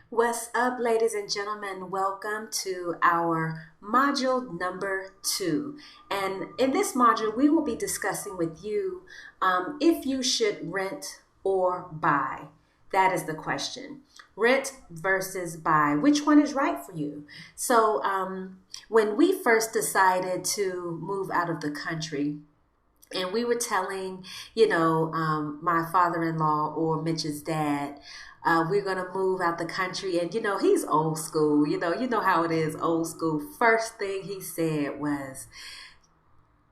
What's up, ladies and gentlemen? Welcome to our module number 2. And in this module, we will be discussing with you if you should rent or buy. That is the question. Rent versus buy. Which one is right for you? So, when we first decided to move out of the country, and we were telling, my father-in-law or Mitch's dad, we're gonna move out the country, and he's old school. You know how it is, old school. First thing he said was,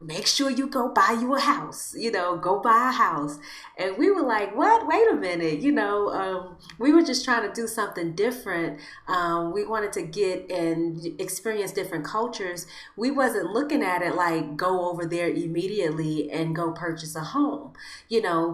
make sure you go buy you a house, go buy a house. And we were like, what? Wait a minute. We were just trying to do something different. We wanted to get and experience different cultures. We wasn't looking at it like go over there immediately and go purchase a home,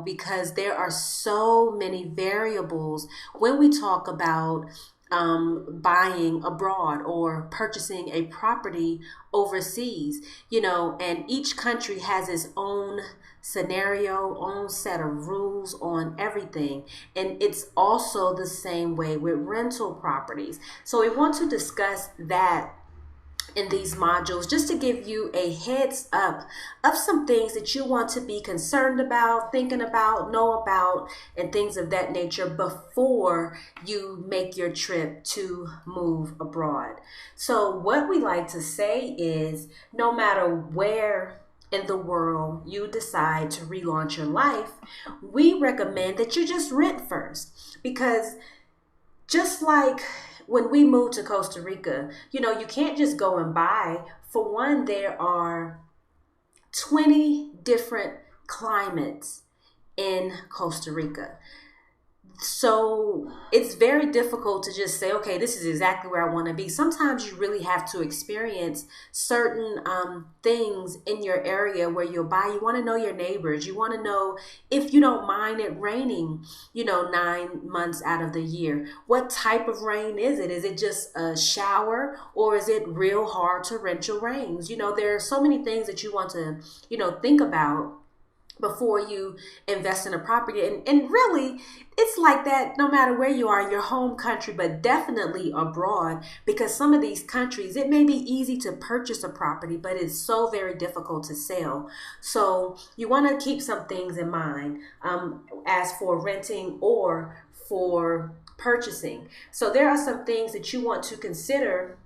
because there are so many variables when we talk about buying abroad or purchasing a property overseas, and each country has its own scenario, own set of rules on everything. And it's also the same way with rental properties. So we want to discuss that in these modules, just to give you a heads up of some things that you want to be concerned about, thinking about, know about, and things of that nature before you make your trip to move abroad. So what we like to say is, no matter where in the world you decide to relaunch your life, we recommend that you just rent first, because just like when we moved to Costa Rica, you can't just go and buy. For one, there are 20 different climates in Costa Rica. So it's very difficult to just say, okay, this is exactly where I want to be. Sometimes you really have to experience certain things in your area where you'll buy. You want to know your neighbors. You want to know if you don't mind it raining, 9 months out of the year. What type of rain is it? Is it just a shower, or is it real hard torrential rains? There are so many things that you want to, think about before you invest in a property. And really, it's like that no matter where you are in your home country, but definitely abroad, because some of these countries, it may be easy to purchase a property, but it's so very difficult to sell. So you want to keep some things in mind as for renting or for purchasing. So there are some things that you want to consider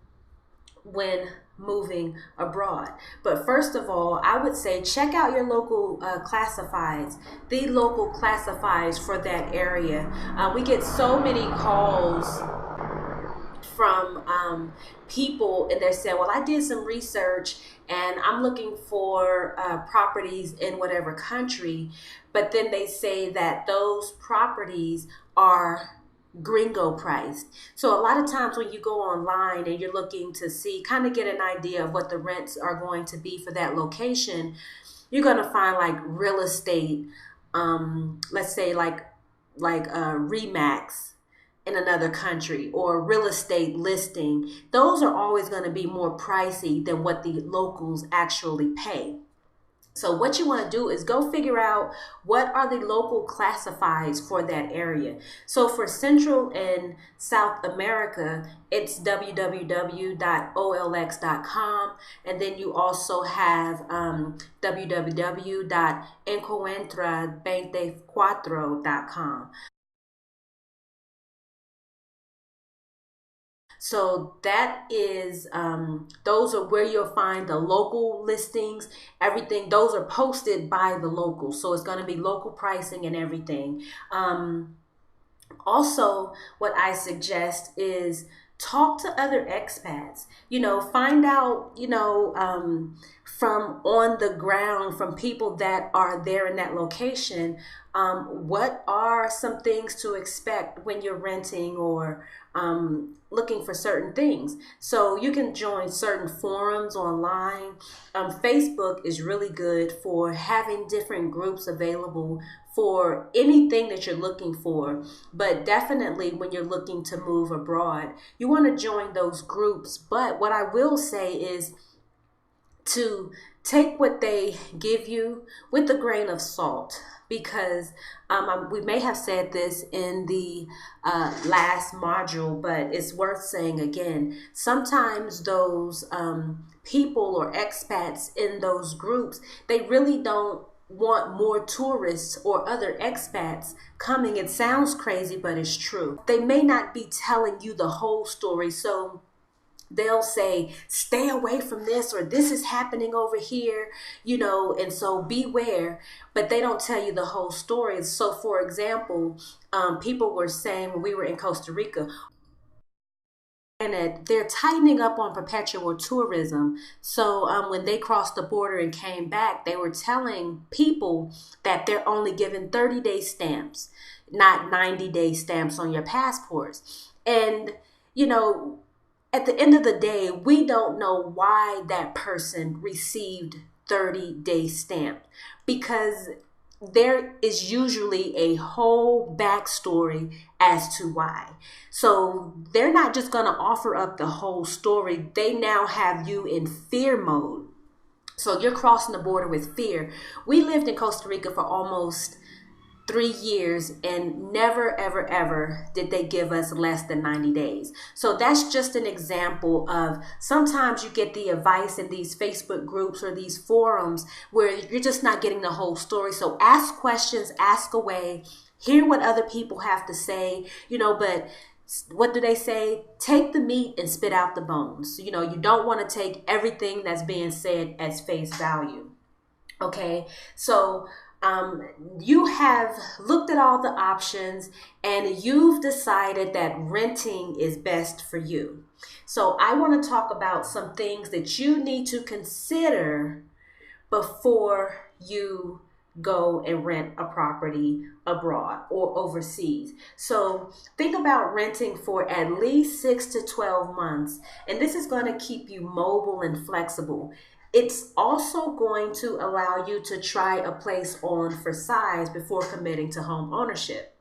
when moving abroad. But first of all, I would say check out your local classifieds, the local classifieds for that area. We get so many calls from people, and they're saying, well, I did some research and I'm looking for properties in whatever country, but then they say that those properties are gringo priced. So a lot of times when you go online and you're looking to see, kind of get an idea of what the rents are going to be for that location, you're going to find like real estate, let's say like Remax in another country, or real estate listing. Those are always going to be more pricey than what the locals actually pay. So what you want to do is go figure out what are the local classifieds for that area. So for Central and South America, it's www.olx.com. And then you also have www.encuentra24.com. So that is, those are where you'll find the local listings, everything. Those are posted by the locals. So it's going to be local pricing and everything. Also, what I suggest is talk to other expats, find out, from on the ground, from people that are there in that location, what are some things to expect when you're renting or looking for certain things. So you can join certain forums online. Facebook is really good for having different groups available for anything that you're looking for. But definitely when you're looking to move abroad, you want to join those groups. But what I will say is to take what they give you with a grain of salt. because we may have said this in the last module, but it's worth saying again. Sometimes those people or expats in those groups, they really don't want more tourists or other expats coming. It sounds crazy, but it's true. They may not be telling you the whole story. So they'll say, stay away from this, or this is happening over here, and so beware, but they don't tell you the whole story. So for example, people were saying when we were in Costa Rica, and they're tightening up on perpetual tourism. So when they crossed the border and came back, they were telling people that they're only given 30-day stamps, not 90-day stamps on your passports. And, at the end of the day, we don't know why that person received 30-day stamp, because there is usually a whole backstory as to why. So they're not just going to offer up the whole story. They now have you in fear mode. So you're crossing the border with fear. We lived in Costa Rica for almost 3 years, and never, ever, ever did they give us less than 90 days. So that's just an example of, sometimes you get the advice in these Facebook groups or these forums where you're just not getting the whole story. So ask questions, ask away, hear what other people have to say, but what do they say? Take the meat and spit out the bones. You don't want to take everything that's being said as face value. Okay, so you have looked at all the options and you've decided that renting is best for you. So I want to talk about some things that you need to consider before you go and rent a property abroad or overseas. So think about renting for at least 6 to 12 months, and this is going to keep you mobile and flexible. It's also going to allow you to try a place on for size before committing to home ownership.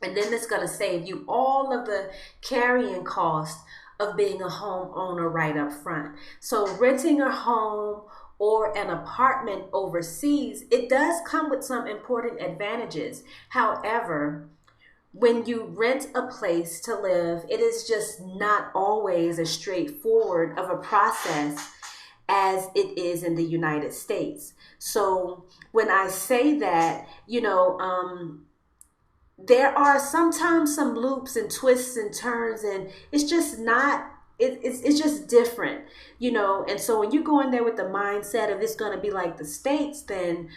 And then it's going to save you all of the carrying costs of being a homeowner right up front. So renting a home or an apartment overseas, it does come with some important advantages. However, when you rent a place to live, it is just not always as straightforward of a process as it is in the United States. So when I say that, there are sometimes some loops and twists and turns, and it's just not, it's just different, and so when you go in there with the mindset of it's going to be like the States, then,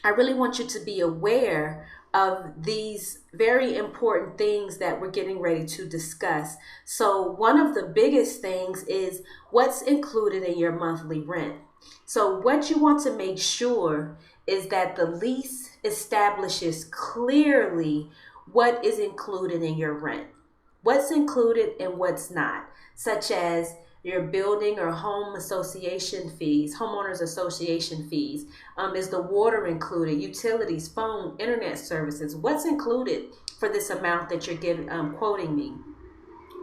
I really want you to be aware of these very important things that we're getting ready to discuss. So one of the biggest things is what's included in your monthly rent. So what you want to make sure is that the lease establishes clearly what is included in your rent, what's included and what's not, such as your building or home association fees, homeowners association fees. Is the water included? Utilities, phone, internet services. What's included for this amount that you're quoting me?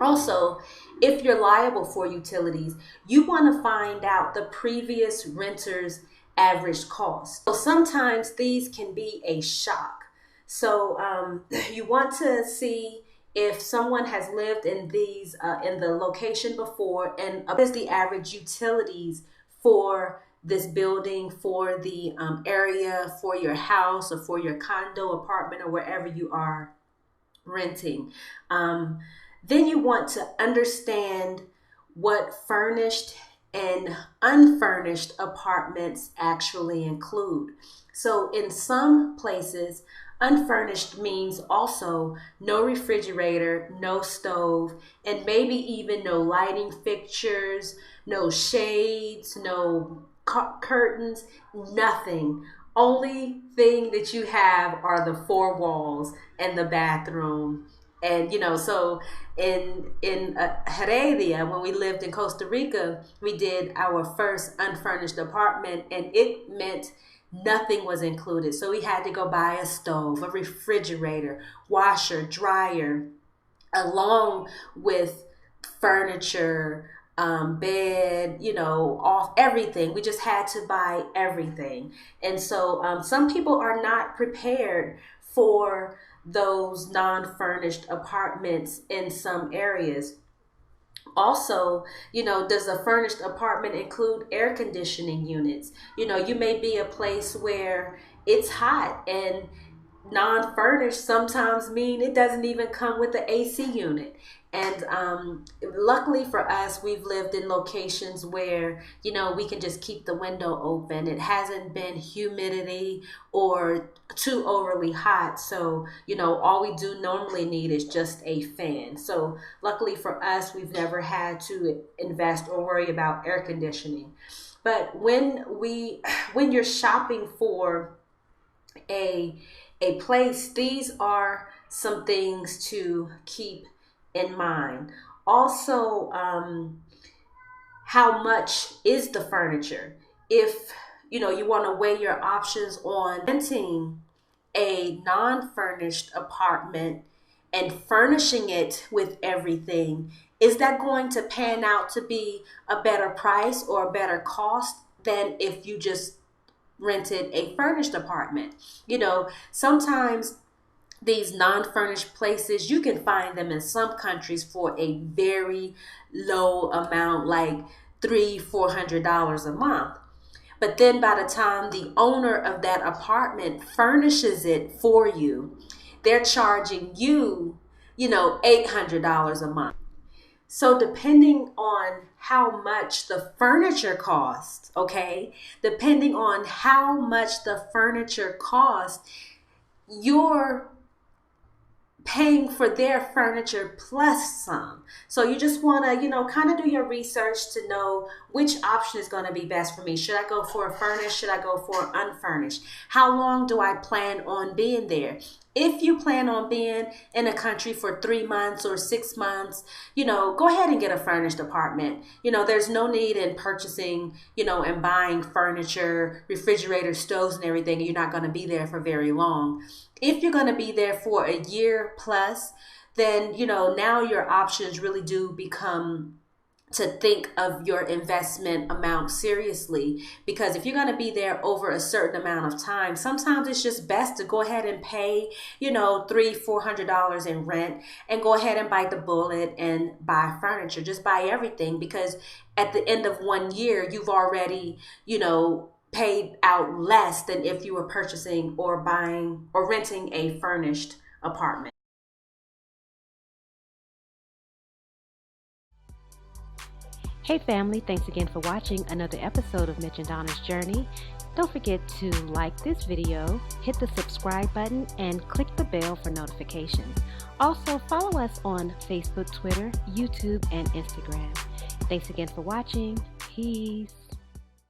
Also, if you're liable for utilities, you want to find out the previous renter's average cost. So sometimes these can be a shock. So you want to see if someone has lived in these in the location before, and what is the average utilities for this building, for the area, for your house, or for your condo, apartment, or wherever you are renting. Then you want to understand what furnished and unfurnished apartments actually include. So in some places, unfurnished means also no refrigerator, no stove, and maybe even no lighting fixtures, no shades, no curtains, nothing. Only thing that you have are the four walls and the bathroom. And so in Heredia, when we lived in Costa Rica, we did our first unfurnished apartment, and it meant nothing was included. So we had to go buy a stove, a refrigerator, washer, dryer, along with furniture, bed, off everything. We just had to buy everything. And so some people are not prepared for those non-furnished apartments in some areas. Also, does a furnished apartment include air conditioning units? You may be a place where it's hot, and non-furnished sometimes mean it doesn't even come with the AC unit. And luckily for us, we've lived in locations where we can just keep the window open. It hasn't been humidity or too overly hot, so all we do normally need is just a fan. So luckily for us, we've never had to invest or worry about air conditioning. But when you're shopping for a place, these are some things to keep in mind. Also, how much is the furniture? If you want to weigh your options on renting a non-furnished apartment and furnishing it with everything, is that going to pan out to be a better price or a better cost than if you just rented a furnished apartment? Sometimes these non-furnished places, you can find them in some countries for a very low amount, like $300-400 a month. But then by the time the owner of that apartment furnishes it for you, they're charging you, $800 a month. So depending on how much the furniture costs, okay, depending on how much the furniture costs, you're paying for their furniture plus some. So you just want to, kind of do your research to know which option is going to be best for me. Should I go for a furnished? Should I go for unfurnished? How long do I plan on being there? If you plan on being in a country for 3 months or 6 months, go ahead and get a furnished apartment. There's no need in purchasing, and buying furniture, refrigerators, stoves, and everything. You're not going to be there for very long. If you're going to be there for a year plus, then, now your options really do become to think of your investment amount seriously, because if you're going to be there over a certain amount of time, sometimes it's just best to go ahead and pay $300-400 in rent and go ahead and bite the bullet and buy furniture. Just buy everything, because at the end of 1 year you've already paid out less than if you were purchasing or buying or renting a furnished apartment. Hey family, thanks again for watching another episode of Mitch and Donna's Journey. Don't forget to like this video, hit the subscribe button, and click the bell for notifications. Also, follow us on Facebook, Twitter, YouTube, and Instagram. Thanks again for watching. Peace.